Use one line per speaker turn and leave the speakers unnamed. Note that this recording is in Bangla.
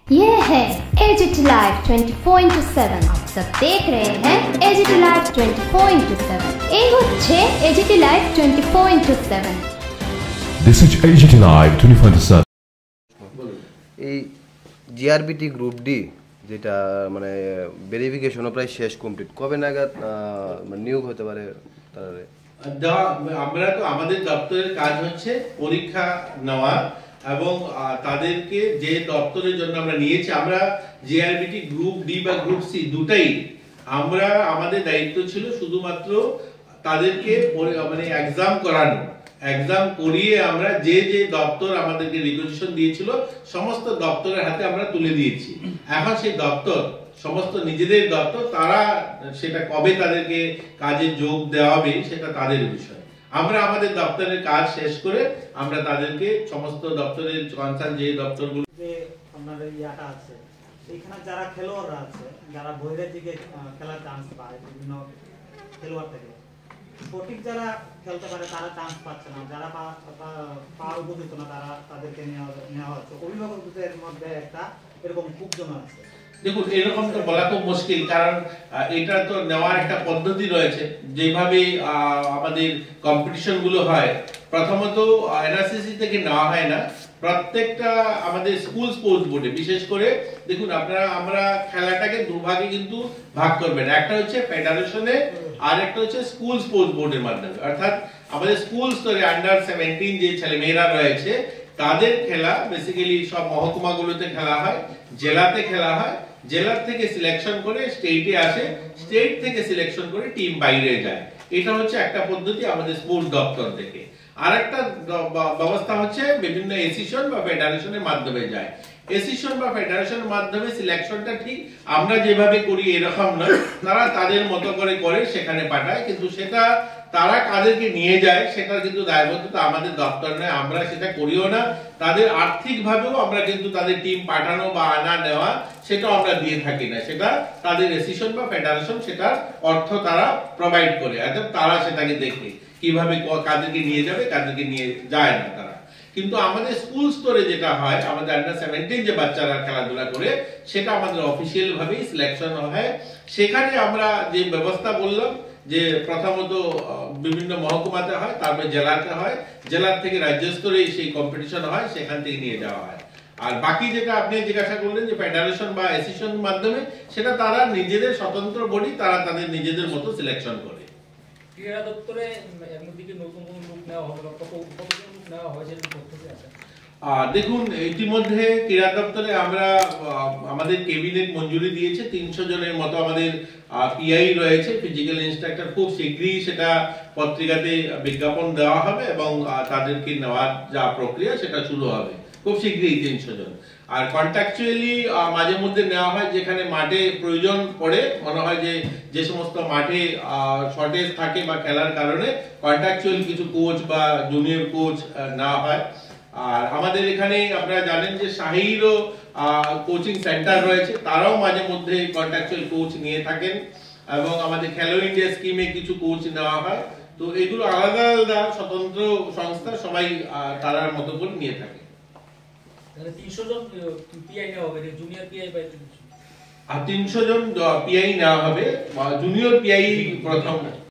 ये है एजीटी लाइव 24/7। आप सब देख रहे हैं एजीटी लाइव 24/7। এই হচ্ছে AGT live 24/7।
This is AGT Live 24/7।
এই জিআরবিটি গ্রুপ ডি যেটা মানে ভেরিফিকেশনও প্রায় শেষ কমপ্লিট, কবে নাগাদ নিয়োগ হতে পারে?
আমরা তো আমাদের দপ্তরের কাজ হচ্ছে পরীক্ষা নেওয়া এবং তাদেরকে যে দপ্তরের জন্য আমরা নিয়েছি, আমরা জিআরবিটি গ্রুপ ডি বা গ্রুপ সি দুটাই আমরা আমাদের দায়িত্ব ছিল শুধুমাত্র তাদেরকে মানে এক্সাম করানো। এক্সাম করিয়ে আমরা যে যে দপ্তর আমাদেরকে রিকোয়েশন দিয়েছিল সমস্ত দপ্তরের হাতে আমরা তুলে দিয়েছি। এখন সেই দপ্তর সমস্ত নিজেদের দপ্তর, তারা সেটা কবে তাদেরকে কাজে যোগ দেওয়া হবে সেটা তাদের বিষয়। আমরা আমাদের দপ্তরের কাজ শেষ করে আমরা তাদেরকে সমস্ত দপ্তরের কনসার্ন যে দপ্তরগুলো
আপনাদের ইয়াটা আছে, এখানে যারা খেলোয়াড়রা আছে, যারা বাইরের দিকে খেলার চান্স পায় বিভিন্ন খেলোয়াড় থেকে, সঠিক যারা খেলতে পারে তারা চান্স পাচ্ছে না, যারা পাওয়ার উপযুক্ত না তারা তাদেরকে নেওয়া হচ্ছে। অভিভাবকদের মধ্যে একটা এরকম খুব জমা আছে।
দেখুন, এরকম তো বলা খুব মুশকিল, কারণ এটা তো নেওয়ার একটা পদ্ধতি রয়েছে। যেভাবে আমাদের কম্পিটিশন গুলো হয়, প্রথমত এনআরসিসি থেকে নেওয়া হয় না, প্রত্যেকটা আমাদের স্কুল স্পোর্টস বোর্ডে। বিশেষ করে দেখুন আপনারা, আমরা খেলাটাকে দুভাগে কিন্তু ভাগ করবেন, একটা হচ্ছে ফেডারেশনে আর একটা হচ্ছে স্কুল স্পোর্টস বোর্ডের মাধ্যমে। অর্থাৎ আমাদের স্কুল স্তরে আন্ডার 17 যে ছেলেমেয়েরা রয়েছে তাদের খেলা বেসিক্যালি সব মহকুমাগুলোতে খেলা হয়, জেলাতে খেলা হয়, জেলার থেকে সিলেকশন করে স্টেটে আসে, স্টেট থেকে সিলেকশন করে টিম বাইরে যায়। এটা হচ্ছে একটা পদ্ধতি আমাদের স্পোর্টস দপ্তর থেকে। আরেকটা ব্যবস্থা হচ্ছে বিভিন্ন এসোসিয়েশন বা ফেডারেশনের মাধ্যমে যায়। এসোসিয়েশন বা ফেডারেশনের মাধ্যমে সিলেকশনটা ঠিক আমরা যেভাবে করি এরকম নয়, তারা তাদের মতো করে করে সেখানে পাঠায়, কিন্তু সেটা তারা কাদেরকে নিয়ে যায় সেটা কিন্তু দায়বদ্ধতা আমাদের দপ্তর নয়, আমরা সেটা করিও না। তাদের আর্থিক ভাবেও আমরা কিন্তু তাদের টিম পাঠানো বা আনা নেওয়া সেটা আমরা দিয়ে থাকি না, সেটা তাদের এসোসিয়েশন বা ফেডারেশন সেটার অর্থ তারা প্রোভাইড করে, অর্থাৎ তারা সেটাকে দেখে কিভাবে কাদেরকে নিয়ে যাবে কাদেরকে নিয়ে যায় না তারা। কিন্তু আমাদের স্কুল স্তরে যেটা হয়, আমাদের আন্ডার 17 যে বাচ্চারা খেলাধুলা করে সেটা আমাদের অফিসিয়াল ভাবেই সিলেকশন হয়। সেখানে আমরা যে ব্যবস্থা বললাম যে প্রথমত বিভিন্ন মহকুমাতে হয়, তারপরে জেলাতে হয়, জেলার থেকে রাজ্য স্তরে সেই কম্পিটিশন হয়, সেখান থেকে নিয়ে যাওয়া হয়। আর বাকি যেটা আপনি জিজ্ঞাসা করলেন যে ফেডারেশন বা অ্যাসোসিয়েশনের মাধ্যমে, সেটা তারা নিজেদের স্বতন্ত্র বডি, তারা তাদের নিজেদের মতো সিলেকশন করে।
ক্রীড়া দপ্তরে একদিকে নতুন কোন লোক নেওয়া হবে, কতজন লোক নেওয়া হয় সেটা পদ্ধতি আছে?
দেখুন, ইতিমধ্যে ক্রীড়া দপ্তরে আমরা আমাদের ক্যাবিনেট মঞ্জুরি দিয়েছে 300 জনের মতো আমাদের পিআই রয়েছে, ফিজিক্যাল ইনস্ট্রাক্টর। খুব শীঘ্রই সেটা পত্রিকাতে বিজ্ঞাপন দেওয়া হবে এবং তাদেরকে নেওয়ার যা প্রক্রিয়া সেটা শুরু হবে খুব শীঘ্রই 300 জন। আর কন্ট্রাকচুয়ালি মাঝে মধ্যে নেওয়া হয়, যেখানে মাঠে প্রয়োজন পড়ে, মনে হয় যে সমস্ত মাঠে শর্টেজ থাকে বা খেলার কারণে কন্ট্রাকচুয়ালি কিছু কোচ বা জুনিয়র কোচ নেওয়া হয়। আর আমাদের এখানে আপনারা জানেন যে শাহিরও কোচিং সেন্টার রয়েছে, তারাও মাঝে মধ্যে কন্ট্রাকচুয়াল কোচ নিয়ে থাকেন, এবং আমাদের খেলো ইন্ডিয়া স্কিমে কিছু কোচ নেওয়া হয়। তো এগুলো আলাদা আলাদা স্বতন্ত্র সংস্থা, সবাই তারার মতো করে নিয়ে থাকে।
300 জন পিআই নেওয়া হবে, জুনিয়র পিআই বা
300 জন পিআই নেওয়া হবে, জুনিয়র পিআই প্রথম